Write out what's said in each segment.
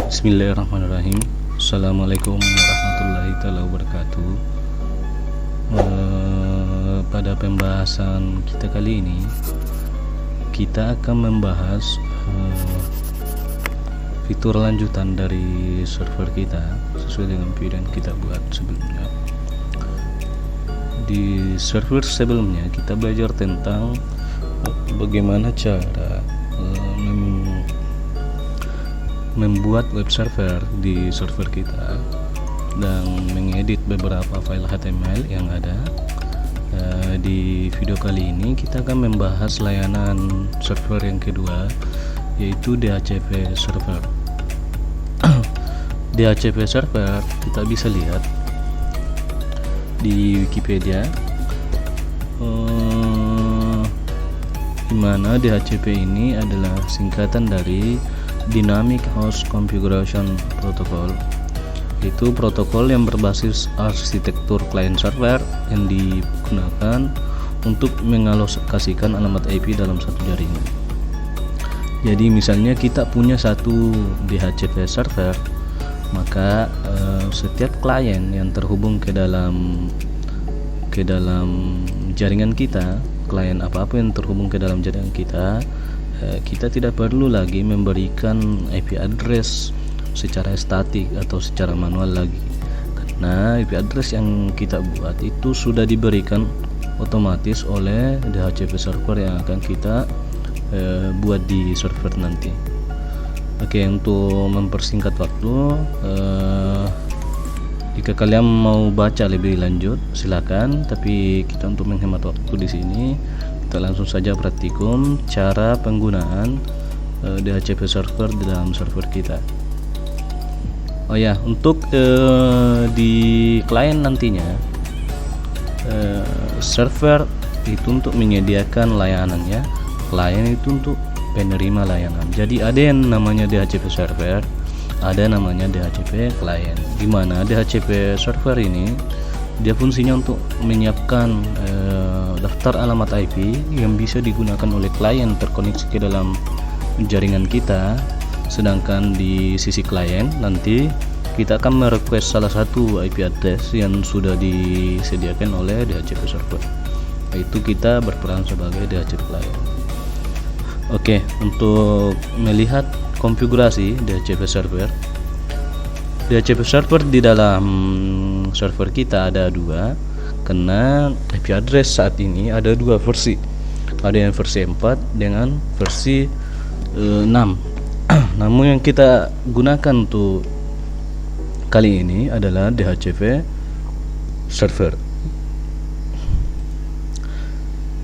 Bismillahirrahmanirrahim. Assalamualaikum warahmatullahi wabarakatuh. Pada pembahasan kita kali ini, kita akan membahas fitur lanjutan dari server kita sesuai dengan video yang kita buat sebelumnya. Di server sebelumnya kita belajar tentang bagaimana cara membuat web server di server kita dan mengedit beberapa file HTML yang ada. Di video kali ini kita akan membahas layanan server yang kedua, yaitu DHCP server. DHCP server kita bisa lihat di Wikipedia, di mana DHCP ini adalah singkatan dari Dynamic Host Configuration Protocol. Itu protokol yang berbasis arsitektur client server yang digunakan untuk mengalokasikan alamat IP dalam satu jaringan. Jadi misalnya kita punya satu DHCP server, maka setiap klien yang terhubung ke dalam jaringan kita, klien apapun yang terhubung ke dalam jaringan kita, kita tidak perlu lagi memberikan IP address secara statik atau secara manual lagi, karena IP address yang kita buat itu sudah diberikan otomatis oleh DHCP server yang akan kita buat di server nanti. Oke, untuk mempersingkat waktu, jika kalian mau baca lebih lanjut silakan, tapi kita untuk menghemat waktu di sini, kita langsung saja praktikum cara penggunaan DHCP server di dalam server kita. Oh ya, untuk di klien nantinya, server itu untuk menyediakan layanannya, klien itu untuk penerima layanan. Jadi ada yang namanya DHCP server, ada namanya DHCP klien. Di mana DHCP server ini dia fungsinya untuk menyiapkan daftar alamat IP yang bisa digunakan oleh klien terkoneksi ke dalam jaringan kita. Sedangkan di sisi klien nanti kita akan merequest salah satu IP address yang sudah disediakan oleh DHCP server. Itu kita berperan sebagai DHCP klien. Oke, untuk melihat konfigurasi DHCP server, DHCP server di dalam server kita ada dua, karena IP address saat ini ada dua versi, ada yang versi 4 dengan versi 6. Namun yang kita gunakan untuk kali ini adalah DHCP server.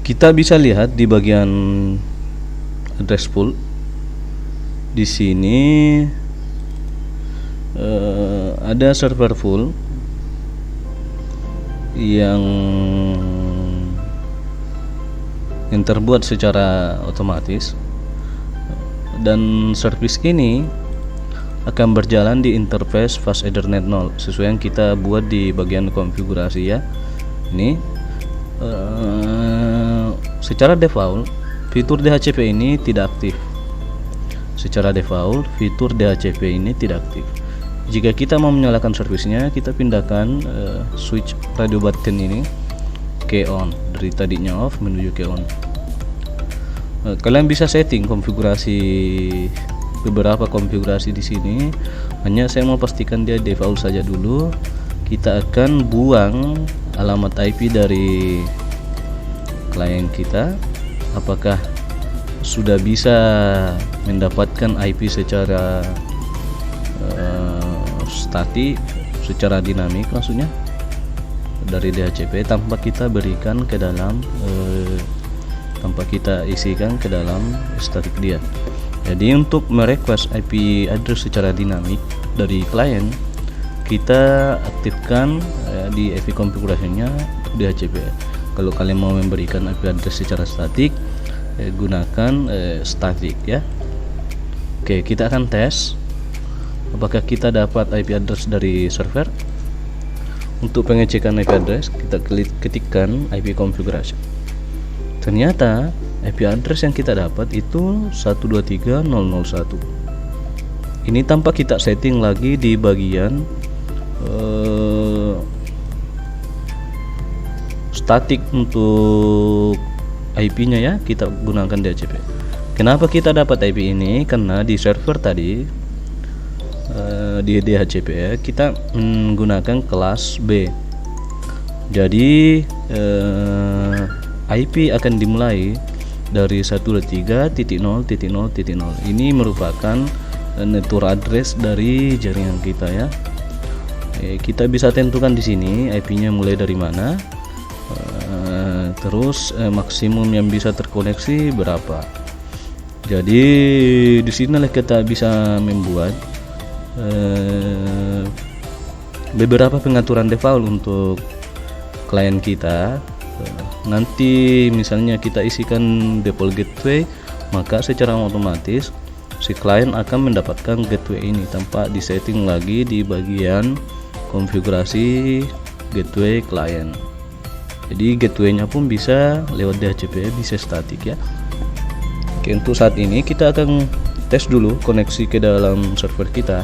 Kita bisa lihat di bagian address pool di sini ada server full yang terbuat secara otomatis, dan service ini akan berjalan di interface Fast Ethernet 0 sesuai yang kita buat di bagian konfigurasi ya. Ini secara default fitur DHCP ini tidak aktif. Secara default fitur DHCP ini tidak aktif. Jika kita mau menyalakan servisnya, kita pindahkan switch radio button ini ke on, dari tadinya off menuju ke on. Kalian bisa setting konfigurasi, beberapa konfigurasi di sini. Hanya saya mau pastikan dia default saja dulu. Kita akan buang alamat IP dari klien kita. Apakah sudah bisa mendapatkan IP secara statik, secara dinamik maksudnya dari DHCP tanpa kita berikan ke dalam tanpa kita isikan ke dalam statik dia. Jadi untuk merequest IP address secara dinamik dari klien, kita aktifkan di IP konfigurasinya DHCP. Kalau kalian mau memberikan IP address secara statik, gunakan statik ya. Oke, kita akan tes apakah kita dapat IP address dari server. Untuk pengecekan IP address, kita ketikkan IP configuration. Ternyata IP address yang kita dapat itu 123.001. Ini tanpa kita setting lagi di bagian statik untuk IP-nya ya, kita gunakan DHCP. Kenapa kita dapat IP ini? Karena di server tadi di DHCP ya, kita menggunakan kelas B. Jadi IP akan dimulai dari 123.0.0.0. Ini merupakan network address dari jaringan kita ya. Kita bisa tentukan di sini IP-nya mulai dari mana, terus maksimum yang bisa terkoneksi berapa. Jadi di sinilah kita bisa membuat beberapa pengaturan default untuk klien kita. Nanti misalnya kita isikan default gateway, maka secara otomatis si klien akan mendapatkan gateway ini tanpa disetting lagi di bagian konfigurasi gateway klien. Jadi gateway-nya pun bisa lewat DHCP, bisa statik ya. Oke, untuk saat ini kita akan tes dulu koneksi ke dalam server kita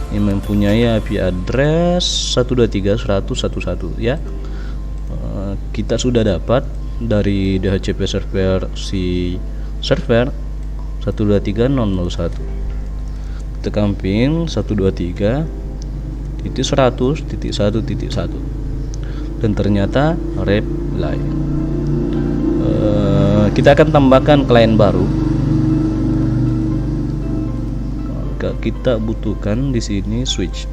yang mempunyai IP address 123.100.1.1 ya. Kita sudah dapat dari DHCP server si server 123.0.0.1. Tekan pin 123.100.1.1 dan ternyata reply. Kita akan tambahkan klien baru. Maka kita butuhkan di sini switch.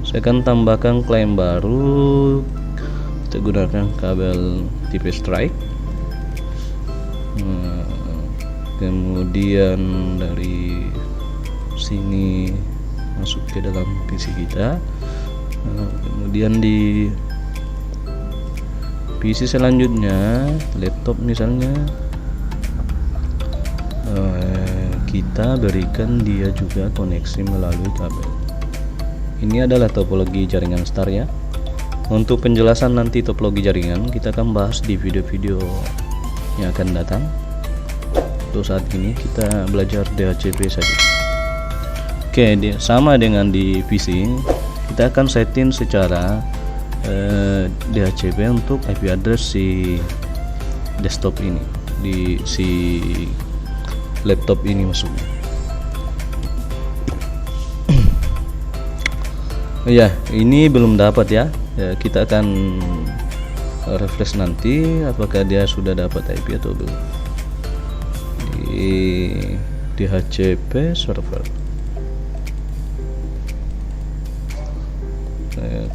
Saya akan tambahkan klien baru. Kita gunakan kabel tipe strike. Kemudian dari sini masuk ke dalam PC kita. Kemudian di PC selanjutnya, laptop misalnya, kita berikan dia juga koneksi melalui kabel. Ini adalah topologi jaringan star ya. Untuk penjelasan nanti topologi jaringan kita akan bahas di video-video yang akan datang. Untuk saat ini kita belajar DHCP saja. Oke, sama dengan di PC, kita akan setting secara DHCP untuk IP address si desktop ini, di si laptop ini maksudnya. Ya, ini belum dapat ya. Kita akan refresh nanti apakah dia sudah dapat IP atau belum di DHCP server.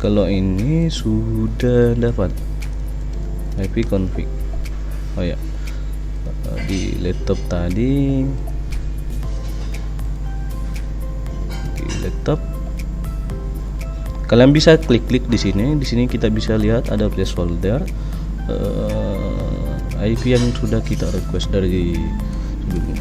Kalau ini sudah dapat IP config. Oh ya, di laptop tadi, di laptop kalian bisa klik-klik di sini. Di sini kita bisa lihat ada placeholder IP yang sudah kita request dari sebelumnya.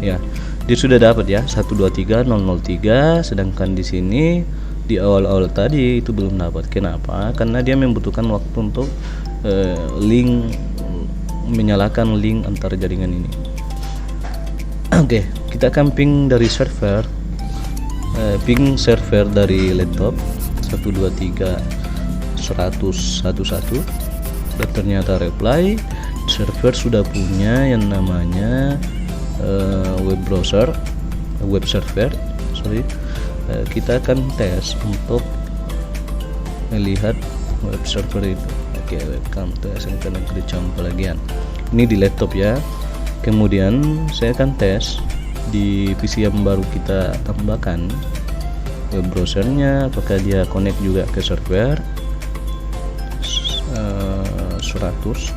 Ya, dia sudah dapat ya 123.003, sedangkan di sini di awal-awal tadi itu belum dapat. Kenapa? Karena dia membutuhkan waktu untuk link, menyalakan link antar jaringan ini. Oke, kita akan ping dari server, ping server dari laptop 123.100.1.1 dan ternyata reply. Server sudah punya yang namanya web browser, web server, sorry. Kita akan tes untuk melihat web server itu. Oke, welcome to SMK Negeri Campelagian. Ini di laptop ya. Kemudian saya akan tes di PC yang baru kita tambahkan web browsernya, apakah dia connect juga ke server 100.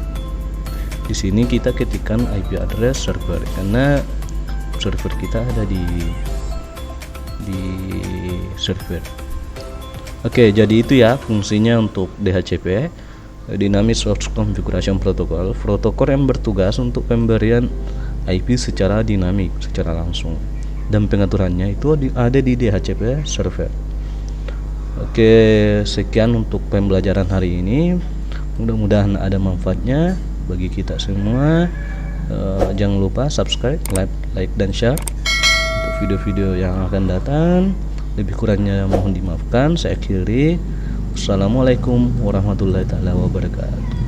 Di sini kita ketikkan IP address server karena server kita ada di server. Oke, jadi itu ya fungsinya untuk DHCP, Dynamic Source Configuration Protocol, protokol yang bertugas untuk pemberian IP secara dinamik, secara langsung, dan pengaturannya itu ada di DHCP server. Oke, sekian untuk pembelajaran hari ini. Mudah-mudahan ada manfaatnya bagi kita semua. Jangan lupa subscribe, like dan share. video-video yang akan datang. Lebih kurangnya mohon dimaafkan. Saya akhiri. Wassalamualaikum warahmatullahi taala wabarakatuh.